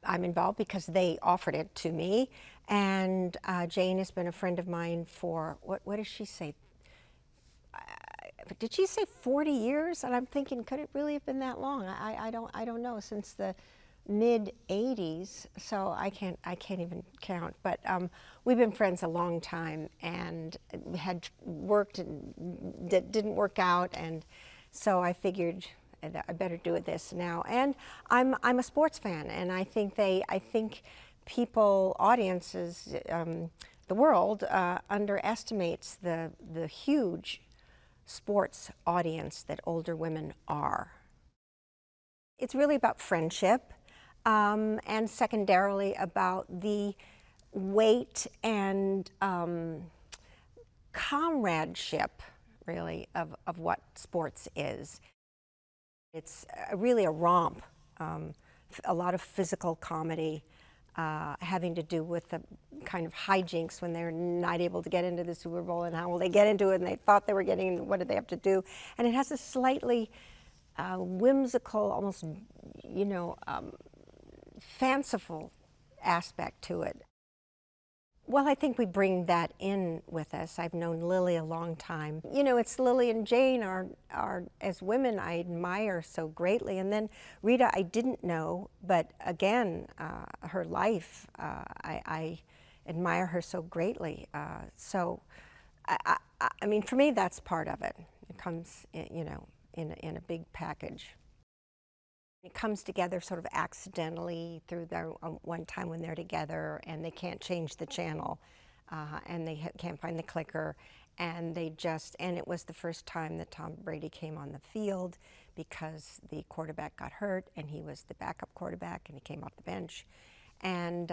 I'm involved because they offered it to me, and Jane has been a friend of mine for, what does she say? Did she say 40 years? And I'm thinking, could it really have been that long? I don't know, since the mid 80s, so I can't even count. But we've been friends a long time, and had worked and didn't work out, and so I figured I better do this now. And I'm a sports fan, and I think people, audiences, the world underestimates the huge sports audience that older women are. It's really about friendship, and secondarily about the weight and comradeship, really, of what sports is. It's really a romp, a lot of physical comedy, having to do with the kind of hijinks when they're not able to get into the Super Bowl, and how will they get into it, and they thought they were getting, what did they have to do? And it has a slightly whimsical, almost, fanciful aspect to it. Well, I think we bring that in with us. I've known Lily a long time. It's Lily and Jane are as women, I admire so greatly. And then Rita, I didn't know, but again, her life, I admire her so greatly. So, I mean, for me, that's part of it. It comes, in a big package. It comes together sort of accidentally through their one time when they're together and they can't change the channel, and they can't find the clicker, and it was the first time that Tom Brady came on the field because the quarterback got hurt and he was the backup quarterback and he came off the bench, and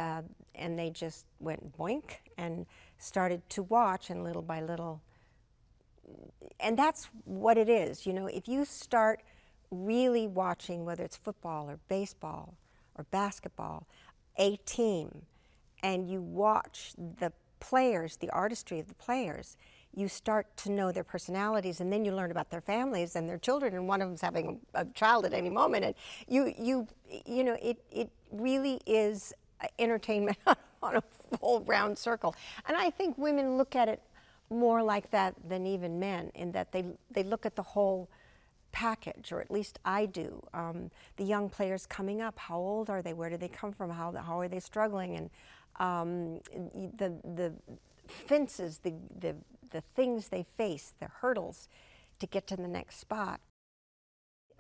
they just went boink and started to watch, and little by little, and that's what it is, if you start really watching, whether it's football or baseball or basketball, a team, and you watch the players, the artistry of the players, you start to know their personalities, and then you learn about their families and their children, and one of them's having a child at any moment, and it really is entertainment on a full round circle. And I think women look at it more like that than even men, in that they look at the whole package, or at least I do. The young players coming up, how old are they? Where do they come from? How are they struggling? And the fences, the things they face, the hurdles to get to the next spot.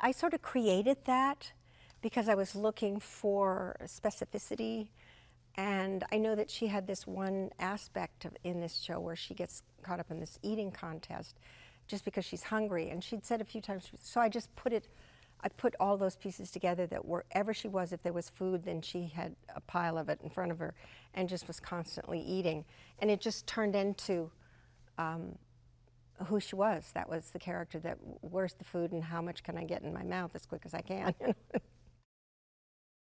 I sort of created that because I was looking for specificity, and I know that she had this one aspect in this show where she gets caught up in this eating contest just because she's hungry, and she'd said a few times, so I put all those pieces together, that wherever she was, if there was food, then she had a pile of it in front of her and just was constantly eating. And it just turned into who she was. That was the character, that where's the food and how much can I get in my mouth as quick as I can.